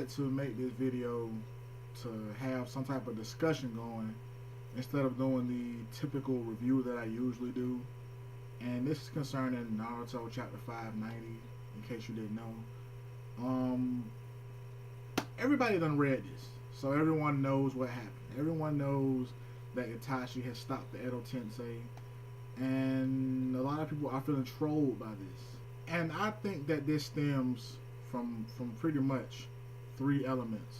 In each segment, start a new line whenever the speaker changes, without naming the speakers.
decided to make this video to have some type of discussion going instead of doing the typical review that I usually do. And this is concerning Naruto chapter 590, in case you didn't know. Everybody done read this, so everyone knows what happened. Everyone knows that Itachi has stopped the Edo Tensei, and a lot of people are feeling trolled by this. And I think that this stems from pretty much three elements.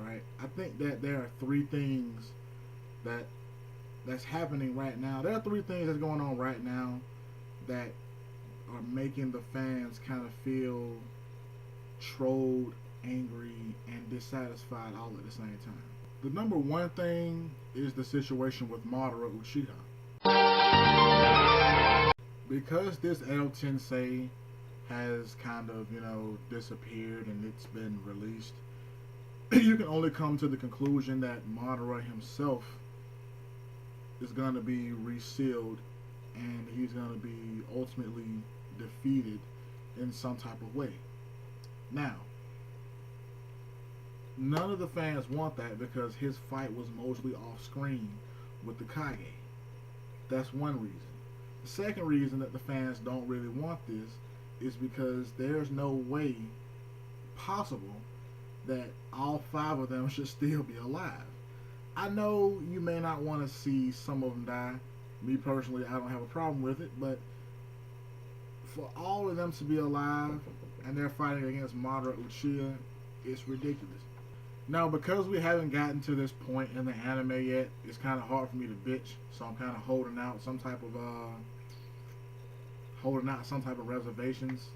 Alright? I think that there are three things that's happening right now. There are three things that's going on right now that are making the fans kind of feel trolled, angry, and dissatisfied all at the same time. The number one thing is the situation with Madara Uchiha. Because this Edo Tensei has kind of, disappeared and it's been released, you can only come to the conclusion that Madara himself is going to be resealed and he's going to be ultimately defeated in some type of way. Now, none of the fans want that because his fight was mostly off screen with the Kage. That's one reason. The second reason that the fans don't really want this is because there's no way possible that all five of them should still be alive. I know you may not want to see some of them die. Me personally, I don't have a problem with it, but for all of them to be alive and they're fighting against Madara Uchiha, it's ridiculous. Now, because we haven't gotten to this point in the anime yet, it's kind of hard for me to bitch, so I'm kind of holding out some type of reservations,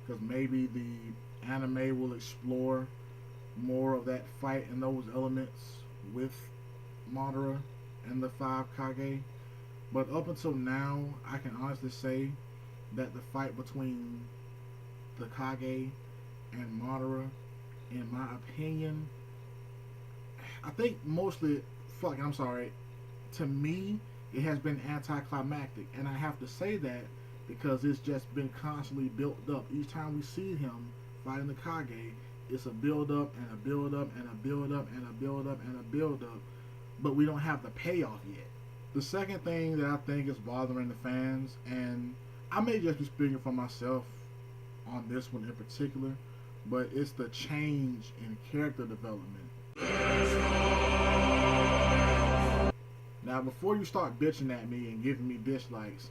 because maybe the anime will explore more of that fight and those elements with Madara and the five Kage. But up until now, I can honestly say that the fight between the Kage and Madara, in my opinion, I think mostly, to me, it has been anticlimactic. And I have to say that because it's just been constantly built up. Each time we see him fighting the Kage, it's a build up and a build up and a build up and a build up and a build up, but we don't have the payoff yet. The second thing that I think is bothering the fans, and I may just be speaking for myself on this one in particular, but it's the change in character development. Now, before you start bitching at me and giving me dislikes,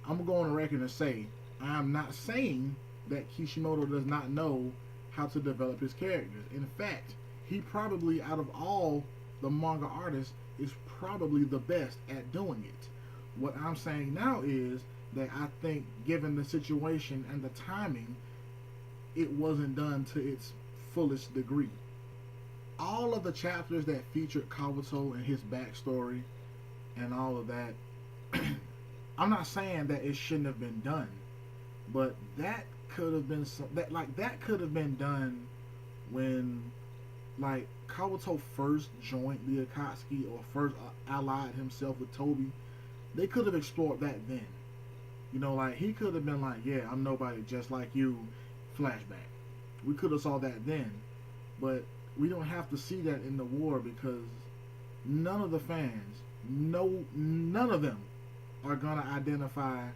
I'm going to go on the record and say I am not saying that Kishimoto does not know how to develop his characters. In fact, he probably, out of all the manga artists, is probably the best at doing it. What I'm saying now is that I think, given the situation and the timing, it wasn't done to its fullest degree. All of the chapters that featured Kabuto and his backstory and all of that, I'm not saying that it shouldn't have been done, but that could have been that could have been done when Kabuto first joined the Akatsuki or first allied himself with Toby. They could have explored that then. He could have been like, yeah, I'm nobody just like you, flashback. We could have saw that then, but we don't have to see that in the war because none of the fans, none of them are gonna identify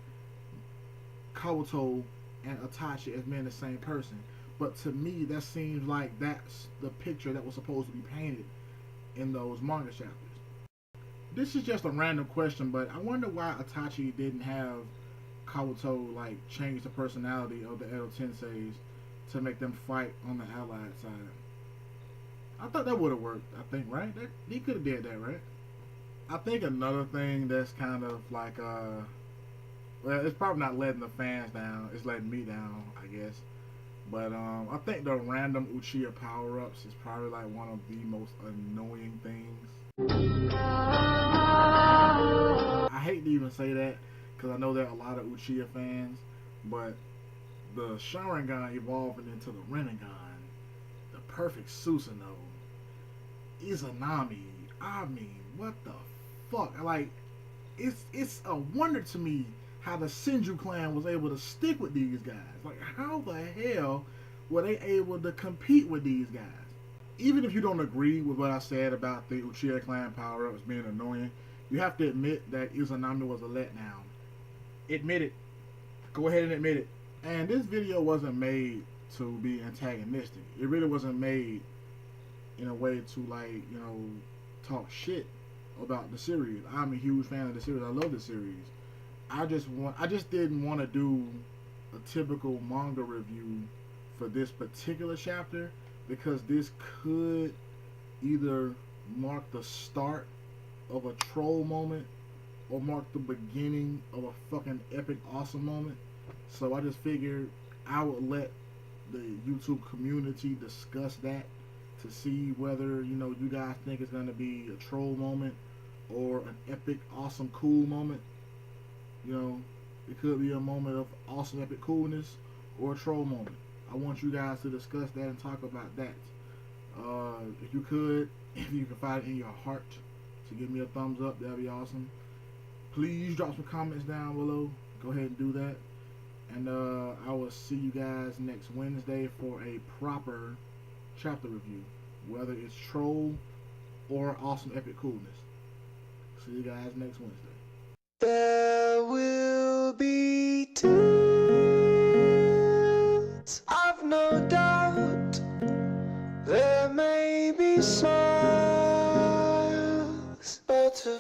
Kabuto and Itachi as being the same person. But to me, that seems like that's the picture that was supposed to be painted in those manga chapters. This is just a random question, but I wonder why Itachi didn't have Kabuto change the personality of the Edo Tenseis to make them fight on the Allied side. I thought that would have worked, right? He could have did that, right? I think another thing that's kind of well, it's probably not letting the fans down, it's letting me down, I guess. But I think the random Uchiha power-ups is probably one of the most annoying things. I hate to even say that because I know there are a lot of Uchiha fans, but the Sharingan evolving into the Rinnegan, the perfect Susanoo, Izanami, what the fuck? It's a wonder to me how the Senju clan was able to stick with these guys. How the hell were they able to compete with these guys. Even if you don't agree with what I said about the Uchiha clan power-ups being annoying, you have to admit that Izanami was a letdown. Admit it. Go ahead and admit it. And this video wasn't made to be antagonistic. It really wasn't made in a way to, like, you know, talk shit about the series. I'm a huge fan of the series. I love the series. I just didn't want to do a typical manga review for this particular chapter, because this could either mark the start of a troll moment or mark the beginning of a fucking epic awesome moment. So I just figured I would let the YouTube community discuss that to see whether, you know, you guys think it's going to be a troll moment or an epic awesome cool moment. You know, it could be a moment of awesome epic coolness or a troll moment. I want you guys to discuss that and talk about that. If you could find it in your heart to give me a thumbs up, that'd be awesome. Please drop some comments down below. Go ahead and do that. And I will see you guys next Wednesday for a proper chapter review, whether it's troll or awesome epic coolness. See you guys next Wednesday.
There will be tears, I've no doubt. There may be smiles, but to